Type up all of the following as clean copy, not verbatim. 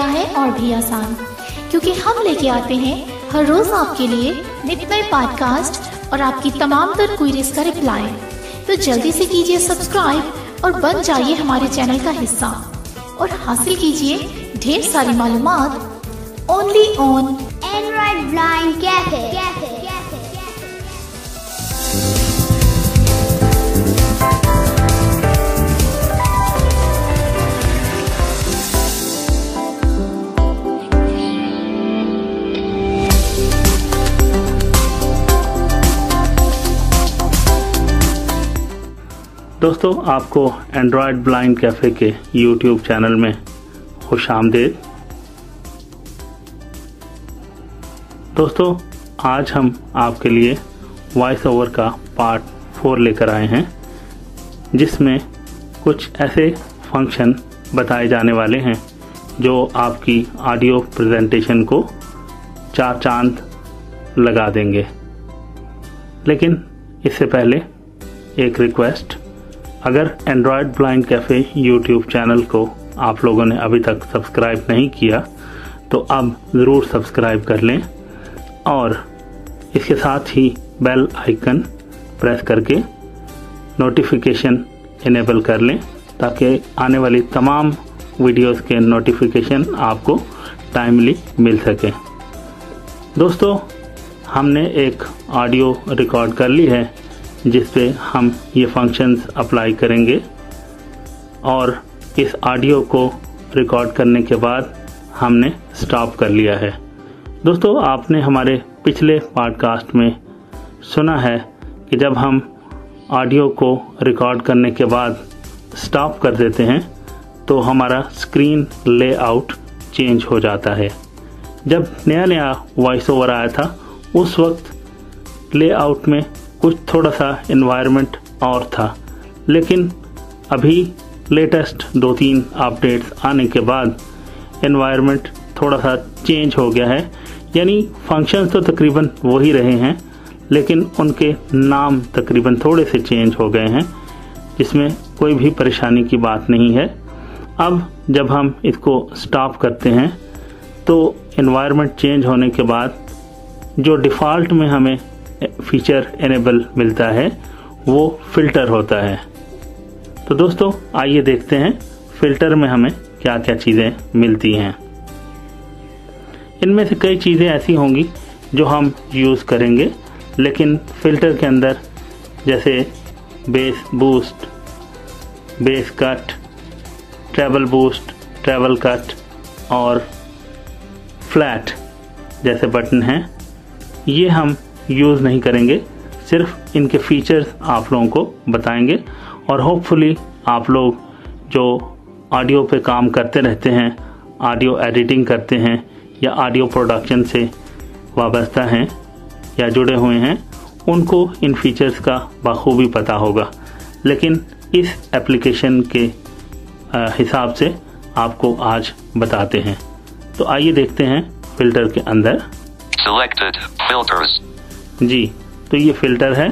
है और भी आसान, क्योंकि हम लेके आते हैं हर रोज आपके लिए नित नए पॉडकास्ट और आपकी तमाम तर क्वेरीज का रिप्लाई। तो जल्दी से कीजिए सब्सक्राइब और बन जाइए हमारे चैनल का हिस्सा और हासिल कीजिए ढेर सारी मालूमात only on Android blind cafe. दोस्तों, आपको एंड्रॉयड ब्लाइंड कैफ़े के यूट्यूब चैनल में खुशामदीद। दोस्तों, आज हम आपके लिए वॉइस ओवर का पार्ट 4 लेकर आए हैं, जिसमें कुछ ऐसे फंक्शन बताए जाने वाले हैं जो आपकी ऑडियो प्रेजेंटेशन को 4 चांद लगा देंगे। लेकिन इससे पहले एक रिक्वेस्ट, अगर Android blind cafe YouTube channel को आप लोगों ने अभी तक सब्सक्राइब नहीं किया तो अब ज़रूर सब्सक्राइब कर लें और इसके साथ ही बेल आइकन प्रेस करके नोटिफिकेशन इनेबल कर लें, ताकि आने वाली तमाम वीडियोस के नोटिफिकेशन आपको टाइमली मिल सके। दोस्तों, हमने एक ऑडियो रिकॉर्ड कर ली है जिस पे हम ये फंक्शंस अप्लाई करेंगे, और इस ऑडियो को रिकॉर्ड करने के बाद हमने स्टॉप कर लिया है। दोस्तों, आपने हमारे पिछले पॉडकास्ट में सुना है कि जब हम ऑडियो को रिकॉर्ड करने के बाद स्टॉप कर देते हैं तो हमारा स्क्रीन लेआउट चेंज हो जाता है। जब नया वॉइस ओवर आया था उस वक्त लेआउट में कुछ थोड़ा सा एनवायरनमेंट और था, लेकिन अभी लेटेस्ट 2-3 अपडेट्स आने के बाद एनवायरनमेंट थोड़ा सा चेंज हो गया है। यानी फंक्शंस तो तकरीबन वही रहे हैं, लेकिन उनके नाम तकरीबन थोड़े से चेंज हो गए हैं, जिसमें कोई भी परेशानी की बात नहीं है। अब जब हम इसको स्टॉप करते हैं तो एनवायरनमेंट चेंज होने के बाद जो डिफ़ॉल्ट में हमें फीचर इनेबल मिलता है वो फ़िल्टर होता है। तो दोस्तों, आइए देखते हैं फ़िल्टर में हमें क्या क्या चीज़ें मिलती हैं। इनमें से कई चीज़ें ऐसी होंगी जो हम यूज़ करेंगे, लेकिन फ़िल्टर के अंदर जैसे base boost, base cut, travel boost, travel cut और फ्लैट जैसे बटन हैं, ये हम यूज़ नहीं करेंगे। सिर्फ इनके फीचर्स आप लोगों को बताएंगे और होपफुली आप लोग जो ऑडियो पे काम करते रहते हैं, ऑडियो एडिटिंग करते हैं या ऑडियो प्रोडक्शन से वाबस्ता हैं या जुड़े हुए हैं, उनको इन फीचर्स का बखूबी पता होगा। लेकिन इस एप्लीकेशन के हिसाब से आपको आज बताते हैं। तो आइए देखते हैं फ़िल्टर के अंदर। Selected filters. जी, तो ये फ़िल्टर है।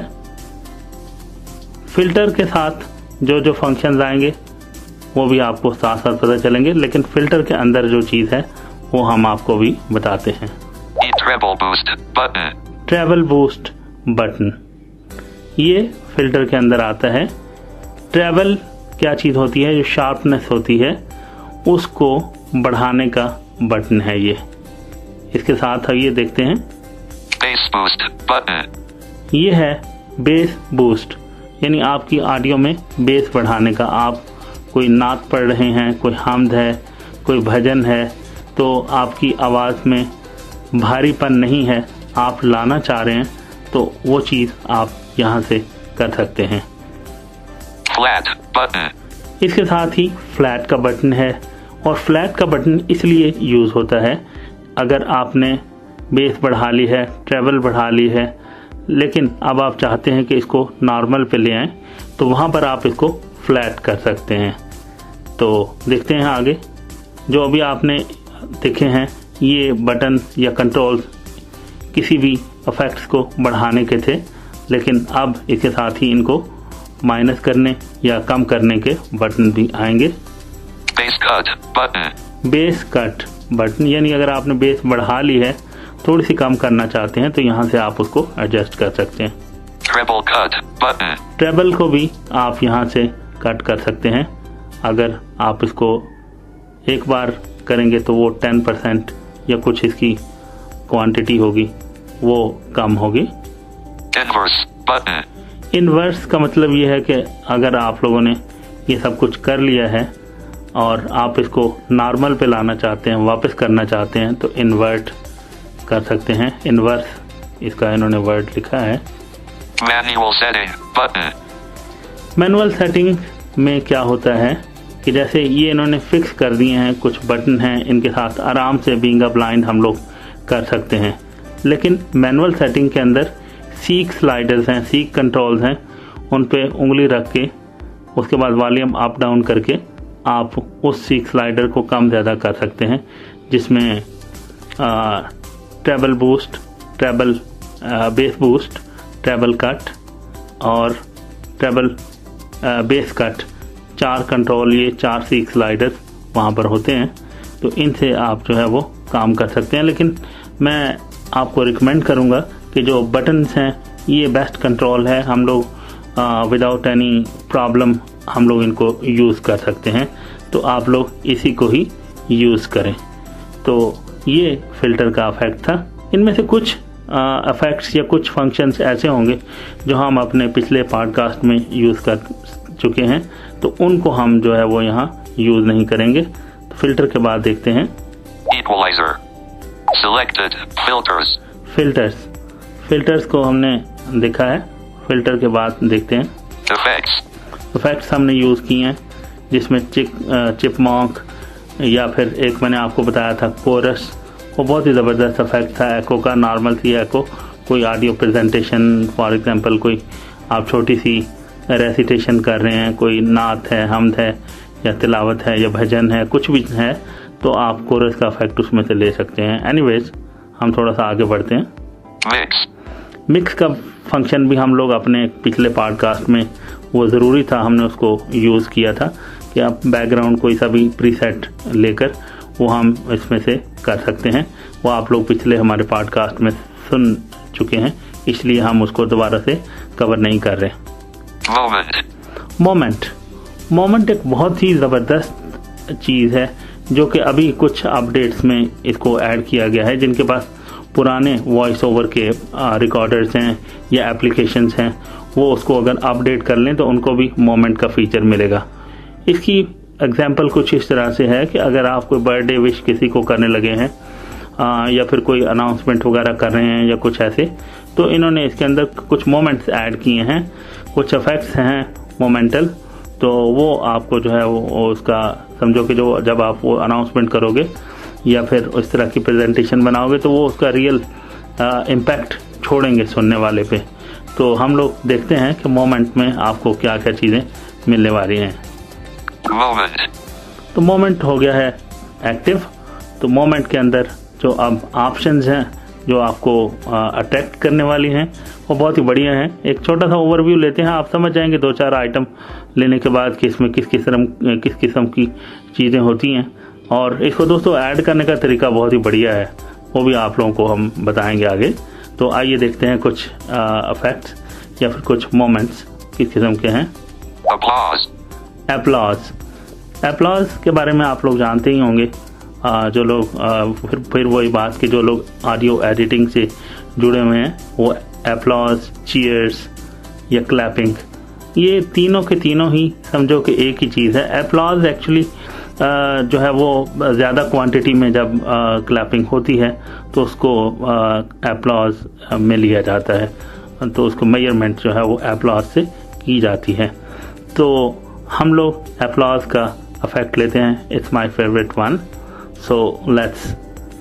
फ़िल्टर के साथ जो जो फंक्शंस आएंगे वो भी आपको साथ साथ पता चलेंगे, लेकिन फ़िल्टर के अंदर जो चीज़ है वो हम आपको भी बताते हैं। Treble boost button. Travel boost button, ये फ़िल्टर के अंदर आता है। ट्रेवल क्या चीज़ होती है? जो शार्पनेस होती है उसको बढ़ाने का बटन है ये। इसके साथ ये देखते हैं Bass boost button. ये है बेस बूस्ट, यानी आपकी ऑडियो में बेस बढ़ाने का। आप कोई नात पढ़ रहे हैं, कोई हम्द है, कोई भजन है, तो आपकी आवाज़ में भारीपन नहीं है, आप लाना चाह रहे हैं, तो वो चीज़ आप यहाँ से कर सकते हैं। Flat button. इसके साथ ही फ्लैट का बटन है, और फ्लैट का बटन इसलिए यूज़ होता है अगर आपने बेस बढ़ा ली है, ट्रेवल बढ़ा ली है, लेकिन अब आप चाहते हैं कि इसको नॉर्मल पे ले आएँ, तो वहाँ पर आप इसको फ्लैट कर सकते हैं। तो देखते हैं आगे। जो अभी आपने देखे हैं ये बटन या कंट्रोल्स किसी भी इफेक्ट्स को बढ़ाने के थे, लेकिन अब इसके साथ ही इनको माइनस करने या कम करने के बटन भी आएंगे। Bass cut button. Base cut button, यानी अगर आपने बेस बढ़ा ली है, थोड़ी सी कम करना चाहते हैं तो यहाँ से आप उसको एडजस्ट कर सकते हैं। Treble cut button. ट्रेबल को भी आप यहाँ से कट कर सकते हैं। अगर आप इसको एक बार करेंगे तो वो 10% या कुछ इसकी क्वांटिटी होगी वो कम होगी। Inverse button. इन्वर्स का मतलब ये है कि अगर आप लोगों ने ये सब कुछ कर लिया है और आप इसको नॉर्मल पे लाना चाहते हैं, वापस करना चाहते हैं, तो इन्वर्ट कर सकते हैं। इन्वर्स इसका इन्होंने वर्ड लिखा है। Manual setting button. Manual setting में क्या होता है कि जैसे ये इन्होंने फिक्स कर दिए हैं, कुछ बटन हैं, इनके साथ आराम से बीइंग अ ब्लाइंड हम लोग कर सकते हैं। लेकिन मैनुअल सेटिंग के अंदर सीक स्लाइडर्स हैं, सीक कंट्रोल्स हैं, उन पे उंगली रख के उसके बाद वॉल्यूम अप डाउन करके आप उस सीक स्लाइडर को कम ज़्यादा कर सकते हैं, जिसमें treble boost, treble bass boost, treble cut और ट्रेबल बेस कट, 4 कंट्रोल, ये 4 सीक स्लाइडर्स वहाँ पर होते हैं। तो इनसे आप जो है वो काम कर सकते हैं। लेकिन मैं आपको रिकमेंड करूँगा कि जो बटन्स हैं ये बेस्ट कंट्रोल है, हम लोग विदाउट एनी प्रॉब्लम हम लोग इनको यूज़ कर सकते हैं। तो आप लोग इसी को ही यूज़ करें। तो ये फ़िल्टर का इफेक्ट था। इनमें से कुछ इफेक्ट्स या कुछ फंक्शंस ऐसे होंगे जो हम अपने पिछले पॉडकास्ट में यूज़ कर चुके हैं, तो उनको हम जो है वो यहाँ यूज़ नहीं करेंगे। तो फ़िल्टर के बाद देखते हैं Equalizer. Selected. Filters. फिल्टर्स को हमने देखा है। फिल्टर के बाद देखते हैं Effects. इफेक्ट्स हमने यूज़ किए हैं, जिसमें चिपमॉन्क या फिर एक मैंने आपको बताया था कोरस, वो बहुत ही ज़बरदस्त इफेक्ट था। एको का नॉर्मल थी एको, कोई ऑडियो प्रेजेंटेशन फॉर एग्जांपल, कोई आप छोटी सी रेसिटेशन कर रहे हैं, कोई नात है, हमद है या तिलावत है या भजन है, कुछ भी है, तो आप कोरस का इफेक्ट उसमें से ले सकते हैं। एनीवेज हम थोड़ा सा आगे बढ़ते हैं। मिक्स का फंक्शन भी हम लोग अपने पिछले पॉडकास्ट में, वो ज़रूरी था, हमने उसको यूज़ किया था कि आप बैकग्राउंड कोई सा भी प्रीसेट लेकर वो हम इसमें से कर सकते हैं। वो आप लोग पिछले हमारे पॉडकास्ट में सुन चुके हैं, इसलिए हम उसको दोबारा से कवर नहीं कर रहे। मोमेंट एक बहुत ही ज़बरदस्त चीज़ है जो कि अभी कुछ अपडेट्स में इसको ऐड किया गया है। जिनके पास पुराने वॉइस ओवर के रिकॉर्डर्स हैं या एप्लीकेशंस हैं, वो उसको अगर अपडेट कर लें तो उनको भी मोमेंट का फीचर मिलेगा। इसकी एग्जांपल कुछ इस तरह से है कि अगर आप कोई बर्थडे विश किसी को करने लगे हैं या फिर कोई अनाउंसमेंट वगैरह कर रहे हैं या कुछ ऐसे, तो इन्होंने इसके अंदर कुछ मोमेंट्स ऐड किए हैं, कुछ इफेक्ट्स हैं मोमेंटल। तो वो आपको जो है वो उसका समझो कि जो जब आप वो अनाउंसमेंट करोगे या फिर उस तरह की प्रेजेंटेशन बनाओगे तो वो उसका रियल इम्पैक्ट छोड़ेंगे सुनने वाले पे। तो हम लोग देखते हैं कि मोमेंट में आपको क्या क्या चीज़ें मिलने वाली हैं। तो मोमेंट हो गया है एक्टिव। तो मोमेंट के अंदर जो अब ऑप्शंस हैं जो आपको अट्रैक्ट करने वाली हैं वो बहुत ही बढ़िया हैं। एक छोटा सा ओवरव्यू लेते हैं, आप समझ जाएंगे 2-4 आइटम लेने के बाद कि इसमें किस किस्म की चीज़ें होती हैं। और इसको दोस्तों ऐड करने का तरीका बहुत ही बढ़िया है, वो भी आप लोगों को हम बताएंगे आगे। तो आइए देखते हैं कुछ इफेक्ट्स या फिर कुछ मोमेंट्स किस किस्म के हैं। एप्लॉज के बारे में आप लोग जानते ही होंगे। जो लोग फिर वही बात कि जो लोग ऑडियो एडिटिंग से जुड़े हुए हैं, वो एप्लॉज, चीयर्स या क्लैपिंग, ये तीनों के तीनों ही समझो कि एक ही चीज़ है। एप्लॉज एक्चुअली जो है वो ज़्यादा क्वांटिटी में जब क्लैपिंग होती है तो उसको एप्लॉज में लिया जाता है, तो उसको मेजरमेंट जो है वो एप्लॉज से की जाती है। तो हम लोग एप्लॉज का इफेक्ट लेते हैं। It's my favourite one, so let's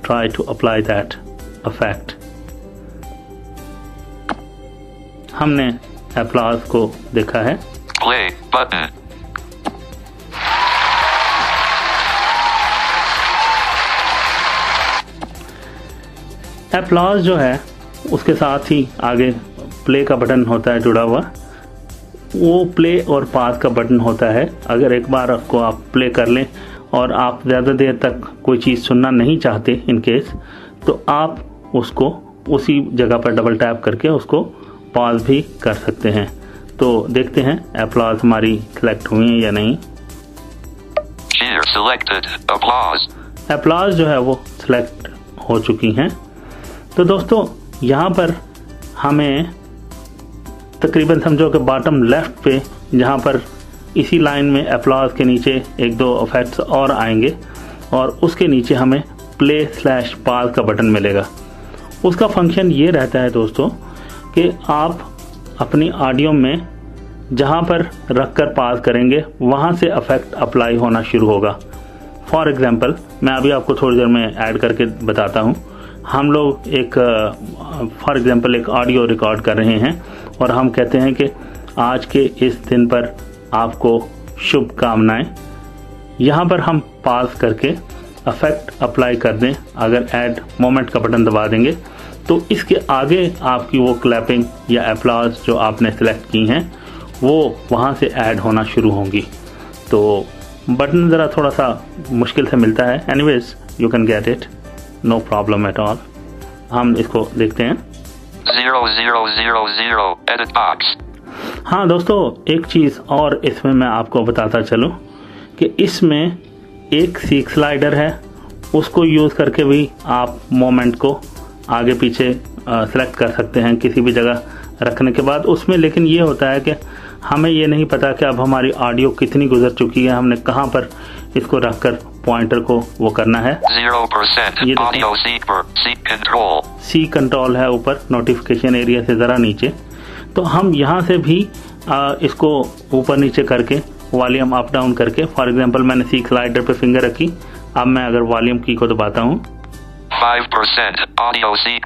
try to apply that effect. हमने एप्लॉज को देखा है। Play button. एप्लॉज जो है उसके साथ ही आगे प्ले का बटन होता है जुड़ा हुआ, वो प्ले और पास का बटन होता है। अगर एक बार उसको आप प्ले कर लें और आप ज़्यादा देर तक कोई चीज़ सुनना नहीं चाहते इन केस, तो आप उसको उसी जगह पर डबल टैप करके उसको पॉज भी कर सकते हैं। तो देखते हैं एप्लॉज हमारी सेलेक्ट हुई है या नहीं। एप्लॉज जो है वो सिलेक्ट हो चुकी हैं। तो दोस्तों यहाँ पर हमें तकरीबन समझो कि बॉटम लेफ्ट पे जहाँ पर इसी लाइन में एप्लॉज के नीचे एक दो इफेक्ट्स और आएंगे और उसके नीचे हमें प्ले/पॉज का बटन मिलेगा। उसका फंक्शन ये रहता है दोस्तों कि आप अपनी ऑडियो में जहाँ पर रख कर पॉज करेंगे वहाँ से इफेक्ट अप्लाई होना शुरू होगा। फॉर एग्जांपल मैं अभी आपको थोड़ी देर में ऐड करके बताता हूँ। हम लोग एक फॉर एग्जांपल एक ऑडियो रिकॉर्ड कर रहे हैं और हम कहते हैं कि आज के इस दिन पर आपको शुभकामनाएं। यहाँ पर हम पॉज करके इफेक्ट अप्लाई कर दें। अगर ऐड मोमेंट का बटन दबा देंगे तो इसके आगे आपकी वो क्लैपिंग या एप्लॉज जो आपने सेलेक्ट की हैं वो वहाँ से ऐड होना शुरू होंगी। तो बटन ज़रा थोड़ा सा मुश्किल से मिलता है। Anyways you can get it, no problem at all. हम इसको देखते हैं। 0000 edit box। हाँ दोस्तों, एक चीज़ और इसमें मैं आपको बताता चलूँ कि इसमें एक सीक स्लाइडर है, उसको यूज़ करके भी आप मोमेंट को आगे पीछे सेलेक्ट कर सकते हैं किसी भी जगह रखने के बाद उसमें। लेकिन ये होता है कि हमें ये नहीं पता कि अब हमारी ऑडियो कितनी गुजर चुकी है, हमने कहाँ पर इसको रखकर पॉइंटर को वो करना है। 0% audio seek control। Seek control है ऊपर नोटिफिकेशन एरिया से ज़रा नीचे। तो हम यहाँ से भी इसको ऊपर नीचे करके वॉल्यूम अप डाउन करके, फॉर एग्जांपल मैंने सी स्लाइडर पे फिंगर रखी, अब मैं अगर वॉल्यूम की को दबाता हूँ 5% audio seek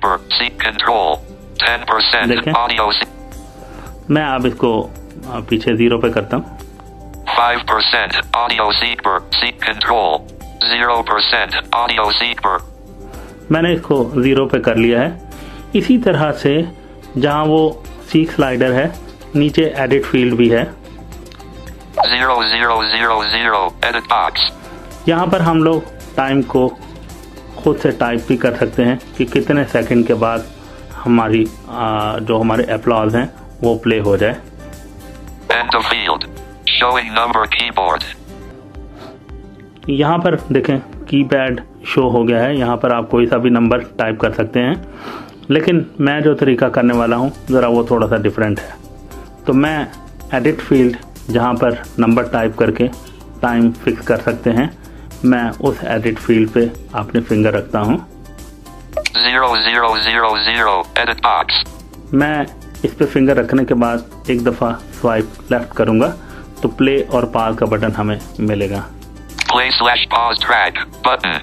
control। 10% audio मैं अब इसको पीछे 0 पे करता हूँ। 5% audio seek control। 0% audio seek। मैंने इसको 0 पे कर लिया है। इसी तरह से जहाँ वो सीक स्लाइडर है नीचे एडिट फील्ड भी है। 0000 edit box। यहाँ पर हम लोग टाइम को खुद से टाइप भी कर सकते हैं कि कितने सेकंड के बाद हमारी जो हमारे एप्लॉज हैं वो प्ले हो जाए। End of field showing number keyboard। यहाँ पर देखें कीपैड शो हो गया है। यहाँ पर आप कोई सा भी नंबर टाइप कर सकते हैं, लेकिन मैं जो तरीका करने वाला हूँ ज़रा वो थोड़ा सा डिफरेंट है। तो मैं एडिट फील्ड जहाँ पर नंबर टाइप करके टाइम फिक्स कर सकते हैं, मैं उस एडिट फील्ड पे अपने फिंगर रखता हूँ। 0000 edit box। मैं इस पे फिंगर रखने के बाद एक दफ़ा स्वाइप लेफ्ट करूँगा तो प्ले और पॉज का बटन हमें मिलेगा। Play/pause track button।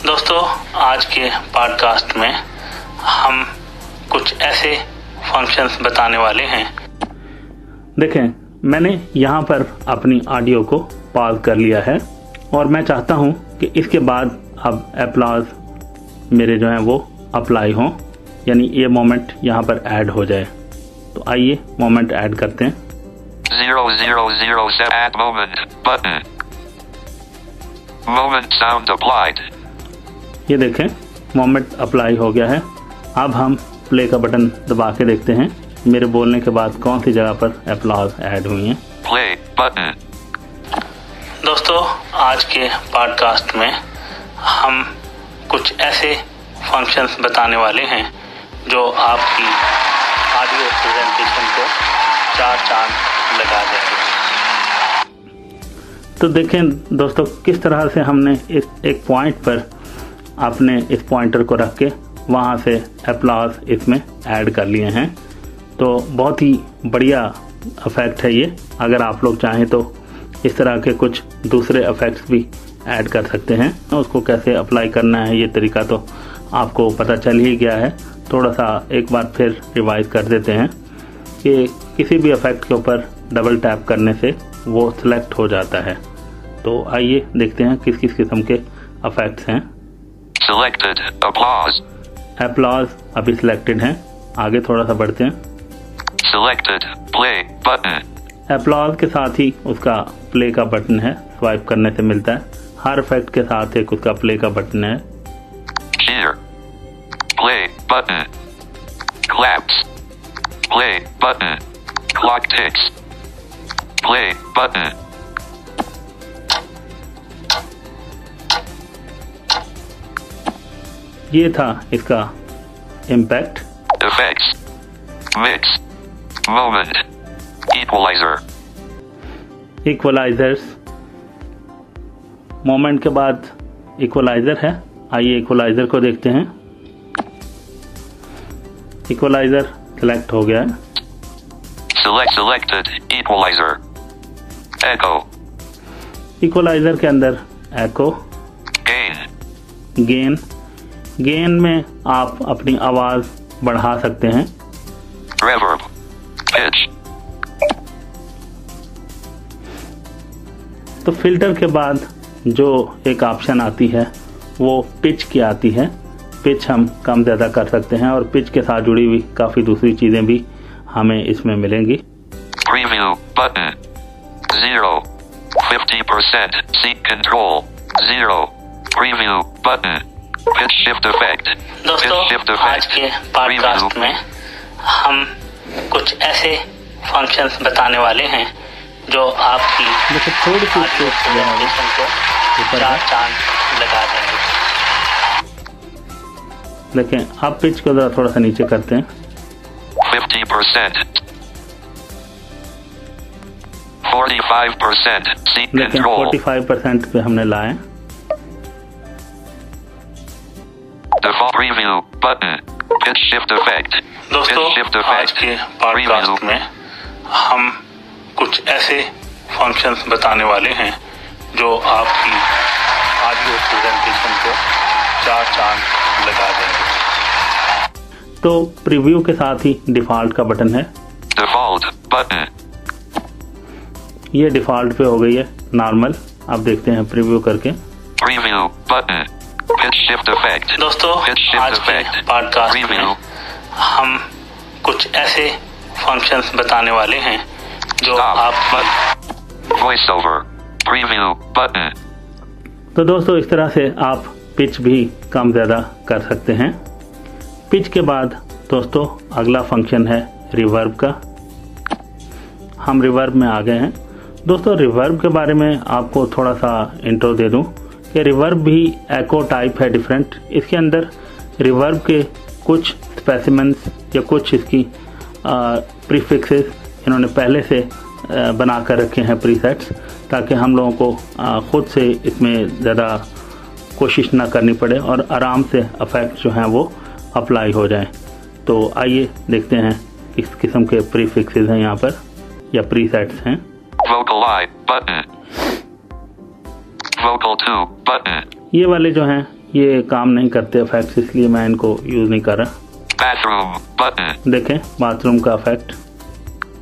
दोस्तों, आज के पॉडकास्ट में हम कुछ ऐसे फंक्शंस बताने वाले हैं। देखें, मैंने यहाँ पर अपनी ऑडियो को पॉज कर लिया है और मैं चाहता हूँ कि इसके बाद अब एप्लॉज मेरे जो हैं वो अप्लाई हों, यानी ये मोमेंट यहाँ पर ऐड हो जाए। तो आइए मोमेंट ऐड करते हैं। 0007 add moment button। Moment sound applied। ये देखें मोमेंट अप्लाई हो गया है। अब हम प्ले का बटन दबा के देखते हैं मेरे बोलने के बाद कौन सी जगह पर एप्लॉज ऐड हुई हैं। Play button। दोस्तों, आज के पॉडकास्ट में हम कुछ ऐसे फंक्शंस बताने वाले हैं जो आपकी ऑडियो प्रेजेंटेशन को 4 चांद लगा देंगे। तो देखें दोस्तों, किस तरह से हमने एक पॉइंट पर अपने इस पॉइंटर को रख के वहाँ से एप्लॉज इसमें ऐड कर लिए हैं। तो बहुत ही बढ़िया इफेक्ट है ये। अगर आप लोग चाहें तो इस तरह के कुछ दूसरे इफेक्ट्स भी ऐड कर सकते हैं। उसको कैसे अप्लाई करना है ये तरीका तो आपको पता चल ही गया है। थोड़ा सा एक बार फिर रिवाइज कर देते हैं कि किसी भी इफेक्ट के ऊपर डबल टैप करने से वो सिलेक्ट हो जाता है। तो आइए देखते हैं किस किस किस्म के इफेक्ट्स हैं। Selected applause। एप्लॉज अभी सिलेक्टेड हैं। आगे थोड़ा सा बढ़ते हैं। Selected play button। एप्लॉज के साथ ही उसका प्ले का बटन है, स्वाइप करने से मिलता है। हर इफेक्ट के साथ एक उसका प्ले का बटन है। Cheer. Play button. Claps. Play button. Clock ticks. Play button. ये था इसका impact. Effects. Mix. Moment. Equalizer. Equalisers, moment के बाद इक्वलाइजर है। आइए इक्वलाइजर को देखते हैं। इक्वलाइजर सेलेक्ट हो गया है। Selected. Equalizer. Echo. इक्वलाइजर के अंदर एको, Gain. गेन में आप अपनी आवाज बढ़ा सकते हैं। Reverb. Pitch. तो फिल्टर के बाद जो एक ऑप्शन आती है वो पिच की आती है। पिच हम कम ज़्यादा कर सकते हैं और पिच के साथ जुड़ी हुई काफ़ी दूसरी चीज़ें भी हमें इसमें मिलेंगी। Preview button. 0. 50% seat control. 0. Preview button. Pitch shift effect. दोस्तों, Pitch shift आज effect. के पॉडकास्ट में हम कुछ ऐसे फंक्शंस बताने वाले हैं जो आपकी थोड़ी सी प्रेजेंटेशन को चांद लगा देंगे। देखें, आप पिच को जरा थोड़ा सा नीचे करते हैं। 50%. 45% seat देखें, control. 45% पे हमने लाए। Default preview button. Pitch shift effect. दोस्तों, Pitch shift आज effect. के पॉडकास्ट में हम कुछ ऐसे फंक्शंस बताने वाले हैं जो आपकी ऑडियो प्रेजेंटेशन को चार चांद लगा देंगे। तो प्रीव्यू के साथ ही डिफ़ॉल्ट का बटन है। Default button. ये डिफ़ॉल्ट पे हो गई है नॉर्मल। आप देखते हैं प्रीव्यू करके। Preview button. Pitch shift effect. दोस्तों, Pitch shift आज के effect. पॉडकास्ट में Preview. हम कुछ ऐसे फंक्शंस बताने वाले हैं जो Stop आप button. Voiceover. Preview button. तो दोस्तों, इस तरह से आप पिच भी कम ज़्यादा कर सकते हैं। पिच के बाद दोस्तों अगला फंक्शन है रिवर्ब का। हम रिवर्ब में आ गए हैं। दोस्तों, रिवर्ब के बारे में आपको थोड़ा सा इंट्रो दे दूं कि रिवर्ब भी एको टाइप है डिफरेंट। इसके अंदर रिवर्ब के कुछ स्पेसिमेंस या कुछ इसकी प्रीफिक्सेस इन्होंने पहले से बना कर रखे हैं प्रीसेट्स, ताकि हम लोगों को खुद से इसमें ज़्यादा कोशिश ना करनी पड़े और आराम से इफेक्ट जो हैं वो अप्लाई हो जाएं। तो आइए देखते हैं किस किस्म के प्रीफिक्सेस हैं यहाँ पर या प्रीसेट्स हैं। Vocal I button. Vocal 2 button. ये वाले जो हैं ये काम नहीं करते इफेक्ट्स, इसलिए मैं इनको यूज़ नहीं कर रहा। Bathroom button. देखें, बाथरूम का इफेक्ट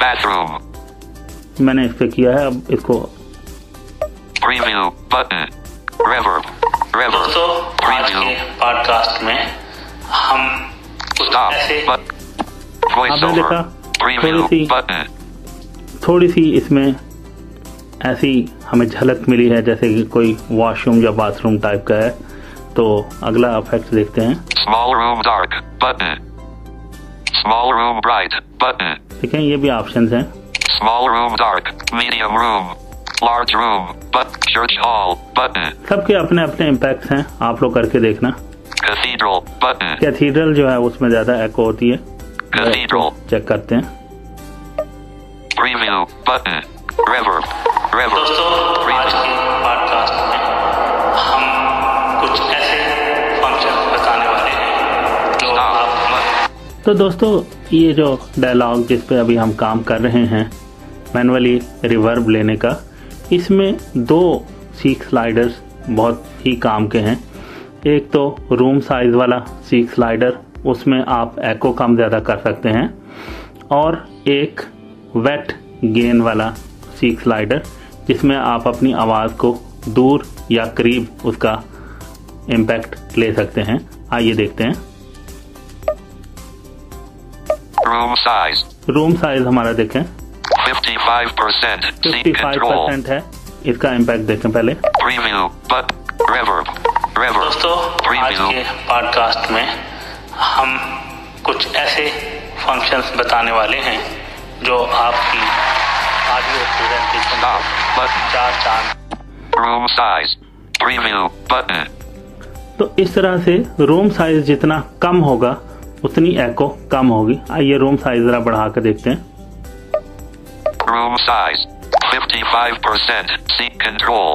Bathroom. मैंने इस पे किया है। अब इसको Preview button. Reverb. Reverb. दोस्तों, आज के पॉडकास्ट में हम कुछ Stop ऐसे button. आपने Voiceover. देखा Preview button. थोड़ी सी इसमें ऐसी हमें झलक मिली है जैसे कि कोई वॉशरूम या बाथरूम टाइप का है। तो अगला इफेक्ट देखते हैं। Small room dark button. Small room bright button. देखें, ये भी ऑप्शंस हैं। Small room dark. Medium room. Large room. Church hall button. सबके अपने अपने इम्पैक्ट्स हैं, आप लोग करके देखना। Cathedral button. कैथीड्रल जो है उसमें ज़्यादा एको होती है। Cathedral. चेक करते हैं। Preview button. Reverb. Reverb. दोस्तों, आज के पॉडकास्ट में हम कुछ ऐसे फंक्शन बताने वाले हैं जो आप। तो दोस्तों, ये जो डायलॉग जिस पे अभी हम काम कर रहे हैं मैनुअली रिवर्ब लेने का, इसमें दो सीक स्लाइडर्स बहुत ही काम के हैं। एक तो रूम साइज वाला सीक स्लाइडर, उसमें आप एको कम ज़्यादा कर सकते हैं, और एक वेट गेन वाला सीक स्लाइडर जिसमें आप अपनी आवाज़ को दूर या करीब उसका इम्पैक्ट ले सकते हैं। आइए देखते हैं। Room size. रूम साइज हमारा देखें 55% seat control. 55% है। इसका इम्पैक्ट देखें पहले। Preview. But. Reverb. Reverb. दोस्तों आज के पॉडकास्ट में हम कुछ ऐसे फंक्शंस बताने वाले हैं जो आपकी ऑडियो प्रेजेंटेशन को 4 चांद। Room size. Preview. Button. तो इस तरह से रूम साइज जितना कम होगा उतनी एको कम होगी। आइए रूम साइज जरा बढ़ा कर देखते हैं। Room size. 55% seat control.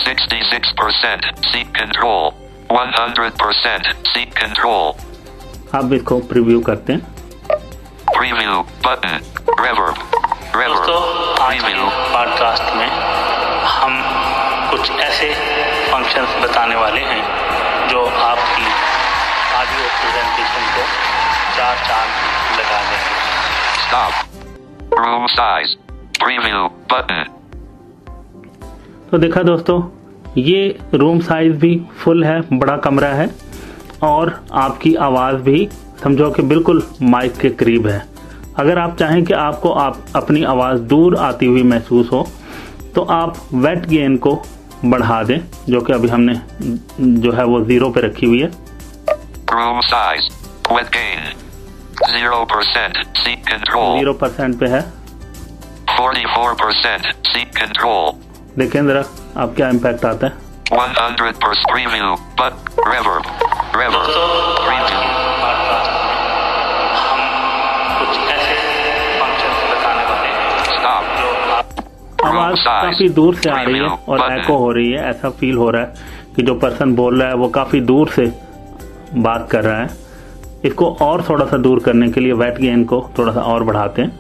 66% seat control. 100% seat control. अब इसको प्रीव्यू करते हैं। Preview. Button. Reverb. Reverb. दोस्तों आज के Preview. पॉडकास्ट में हम कुछ ऐसे फंक्शंस बताने वाले हैं जो आपकी ऑडियो प्रेजेंटेशन को 4 चांद लगा देंगे। Stop. Room size. Preview. Button. तो देखा दोस्तों, ये रूम साइज भी फुल है, बड़ा कमरा है और आपकी आवाज़ भी समझो कि बिल्कुल माइक के करीब है। अगर आप चाहें कि आपको अपनी आवाज़ दूर आती हुई महसूस हो तो आप वेट गेन को बढ़ा दें, जो कि अभी हमने जो है वो 0 पे रखी हुई है। Room size. Wet gain. 0% seat control. 0% पे है। 44% seat control. देखें जरा आप क्या इम्पैक्ट आता है। 100% preview. But. Reverb. Reverb. Preview. हम कुछ ऐसे फंक्शंस बताने वाले हैं Stop. जो Room आवाज size. काफी दूर से आ रही है Preview. और Button. एको हो रही है। ऐसा फील हो रहा है कि जो पर्सन बोल रहा है वो काफी दूर से बात कर रहा है। इसको और थोड़ा सा दूर करने के लिए वेट गेन को थोड़ा सा और बढ़ाते हैं।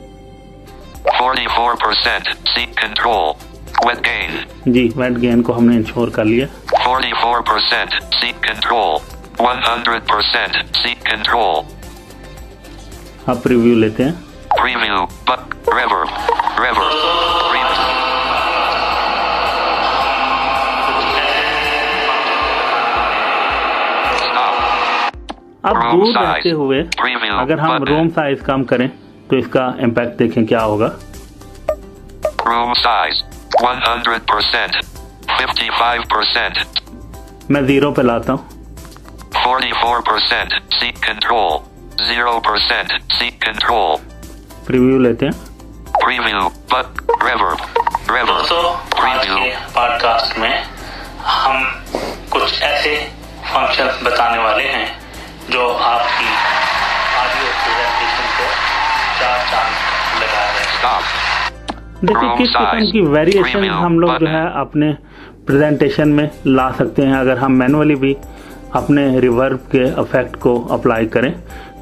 44% seat control. Wet gain. जी, वेट गेन को हमने इंश्योर कर लिया। 44% seat control. 100% seat control. अब प्रीव्यू लेते हैं। Preview. But. Reverb. Reverb. Preview. Stop. अब Room दूर size. रहते हुए Preview. अगर हम Button. रूम साइज कम करें तो इसका इम्पैक्ट देखें क्या होगा। Room size. 100%. 55%. मैं 0 पे लाता हूँ। 44% seat control. 0% seat control. Preview लेते हैं। Preview. But. Reverb. Reverb. आज Preview. के पॉडकास्ट में हम कुछ ऐसे फंक्शंस बताने वाले हैं जो आपकी ऑडियो प्रेजेंटेशन को 4 चांद लगा रहे हैं। Stop. देखिए Room किस किस्म size. की वेरिएशन Preview. हम लोग जो Button. है अपने प्रेजेंटेशन में ला सकते हैं। अगर हम मैनुअली भी अपने रिवर्ब के इफेक्ट को अप्लाई करें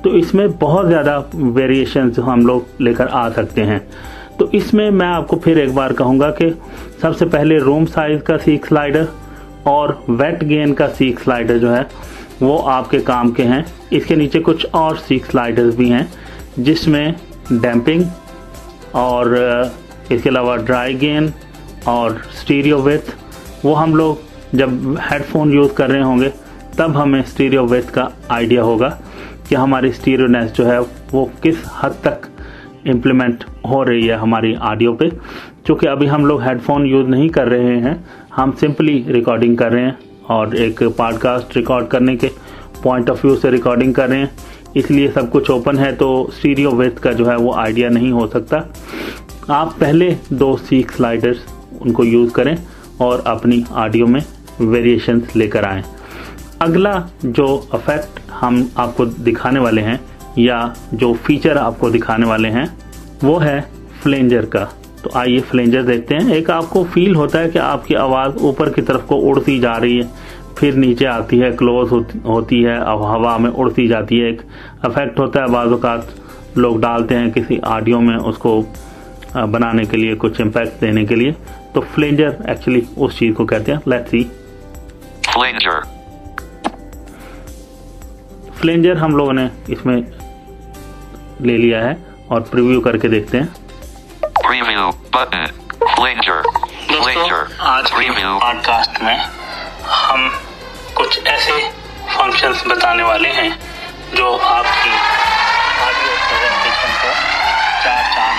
तो इसमें बहुत ज़्यादा वेरिएशन हम लोग लेकर आ सकते हैं। तो इसमें मैं आपको फिर एक बार कहूँगा कि सबसे पहले रूम साइज का सीक स्लाइडर और वेट गेन का सीक स्लाइडर जो है वो आपके काम के हैं। इसके नीचे कुछ और सीक स्लाइडर्स भी हैं जिसमें डैम्पिंग और इसके अलावा ड्राई गेन और स्टीरियो विड्थ, वो हम लोग जब हेडफोन यूज़ कर रहे होंगे तब हमें स्टीरियो विड्थ का आइडिया होगा कि हमारी स्टीरियोनेस जो है वो किस हद तक इम्प्लीमेंट हो रही है हमारी ऑडियो पे। क्योंकि अभी हम लोग हेडफोन यूज़ नहीं कर रहे हैं, हम सिंपली रिकॉर्डिंग कर रहे हैं और एक पॉडकास्ट रिकॉर्ड करने के पॉइंट ऑफ व्यू से रिकॉर्डिंग कर रहे हैं, इसलिए सब कुछ ओपन है तो स्टीरियो विड्थ का जो है वो आइडिया नहीं हो सकता। आप पहले 2 सीक स्लाइडर्स उनको यूज़ करें और अपनी ऑडियो में वेरिएशंस लेकर आएं। अगला जो इफेक्ट हम आपको दिखाने वाले हैं या जो फीचर आपको दिखाने वाले हैं वो है फ्लेंजर का। तो आइए फ्लेंजर देखते हैं। एक आपको फील होता है कि आपकी आवाज़ ऊपर की तरफ को उड़ती जा रही है, फिर नीचे आती है, क्लोज होती है, अब हवा में उड़ती जाती है। एक इफेक्ट होता है, बाज़ औक़ात लोग डालते हैं किसी ऑडियो में उसको बनाने के लिए, कुछ इम्पैक्ट देने के लिए। तो फ्लेंजर एक्चुअली उस चीज़ को कहते हैं। Let's see. Flanger. फ्लेंजर हम लोगों ने इसमें ले लिया है और प्रीव्यू करके देखते हैं। Preview. Button. Flanger. Flanger. आज के Preview. पॉडकास्ट में हम कुछ ऐसे फंक्शंस बताने वाले हैं जो आपकी ऑडियो प्रेजेंटेशन को 4 चांद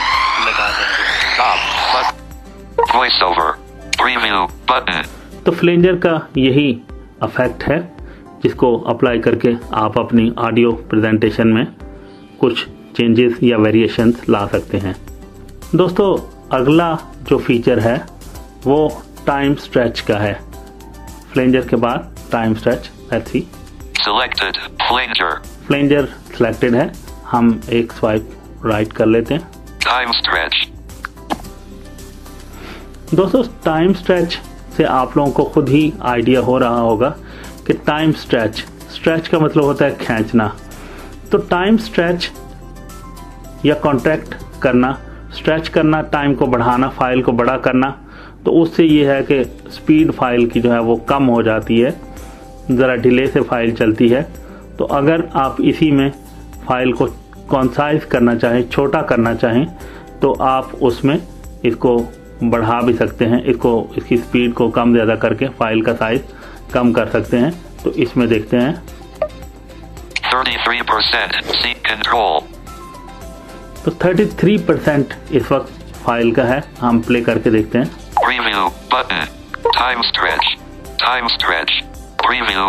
लगा देंगे। Stop. But. Voiceover. Preview button. तो फ्लेंजर का यही इफेक्ट है जिसको अप्लाई करके आप अपनी ऑडियो प्रेजेंटेशन में कुछ चेंजेस या वेरिएशंस ला सकते हैं। दोस्तों अगला जो फीचर है वो टाइम स्ट्रेच का है। फ्लेंजर के बाद time stretch. Let's see. Selected. Flanger. Plunger selected है, हम एक स्वाइप राइट कर लेते हैं। Time stretch. दोस्तों टाइम स्ट्रेच से आप लोगों को खुद ही आइडिया हो रहा होगा कि टाइम स्ट्रेच का मतलब होता है खींचना। तो टाइम स्ट्रेच या कॉन्ट्रैक्ट करना, स्ट्रेच करना, टाइम को बढ़ाना, फाइल को बड़ा करना, तो उससे ये है कि स्पीड फाइल की जो है वो कम हो जाती है, ज़रा डिले से फाइल चलती है। तो अगर आप इसी में फाइल को कॉन्साइज करना चाहें, छोटा करना चाहें, तो आप उसमें इसको बढ़ा भी सकते हैं, इसकी स्पीड को कम ज़्यादा करके फाइल का साइज कम कर सकते हैं। तो इसमें देखते हैं 33% seat control. तो 33% इस वक्त फाइल का है, हम प्ले करके देखते हैं। Preview button. Time stretch. Time stretch. Preview.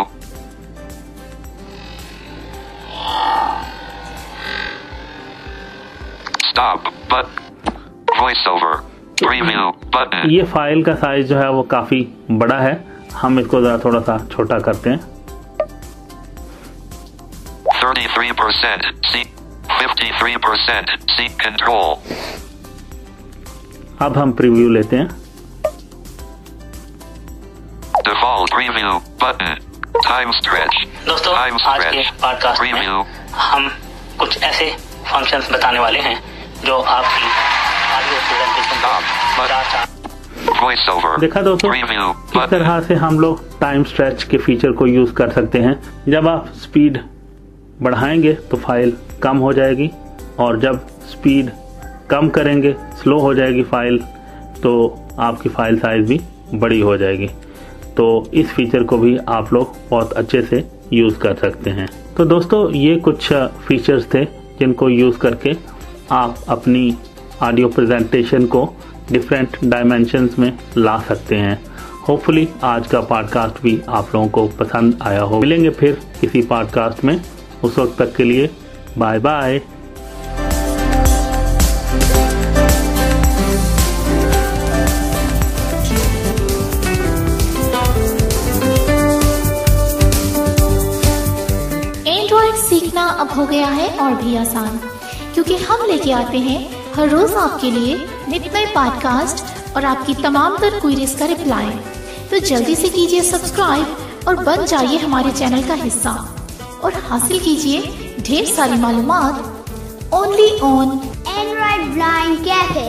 Stop but voiceover. Preview button. ये फाइल का साइज जो है वो काफी बड़ा है, हम इसको जरा थोड़ा सा छोटा करते हैं। 33% seat. 53% seat control. अब हम प्रीव्यू लेते हैं। Default preview button. Time stretch. दोस्तों Time आज के stretch. पॉडकास्ट में Preview. हम कुछ ऐसे फंक्शंस बताने वाले हैं जो आपकी ऑडियो प्रेजेंटेशन Voiceover. देखा दोस्तों Preview किस button. तरह से हम लोग टाइम स्ट्रेच के फीचर को यूज कर सकते हैं। जब आप स्पीड बढ़ाएंगे तो फाइल कम हो जाएगी, और जब स्पीड कम करेंगे, स्लो हो जाएगी फाइल, तो आपकी फाइल साइज भी बड़ी हो जाएगी। तो इस फीचर को भी आप लोग बहुत अच्छे से यूज कर सकते हैं। तो दोस्तों ये कुछ फीचर्स थे जिनको यूज करके आप अपनी ऑडियो प्रेजेंटेशन को डिफरेंट डायमेंशंस में ला सकते हैं। होपफुली आज का पॉडकास्ट भी आप लोगों को पसंद आया हो। मिलेंगे फिर किसी पॉडकास्ट में, उस वक्त तक के लिए बाय बाय। एंड्रॉइड सीखना अब हो गया है और भी आसान, क्योंकि हम लेके आते हैं हर रोज आपके लिए नित नए पॉडकास्ट और आपकी तमाम तर क्वेरीज का रिप्लाई। तो जल्दी से कीजिए सब्सक्राइब और बन जाइए हमारे चैनल का हिस्सा और हासिल कीजिए ढेर सारी मालूमात only on Android Blind Cafe.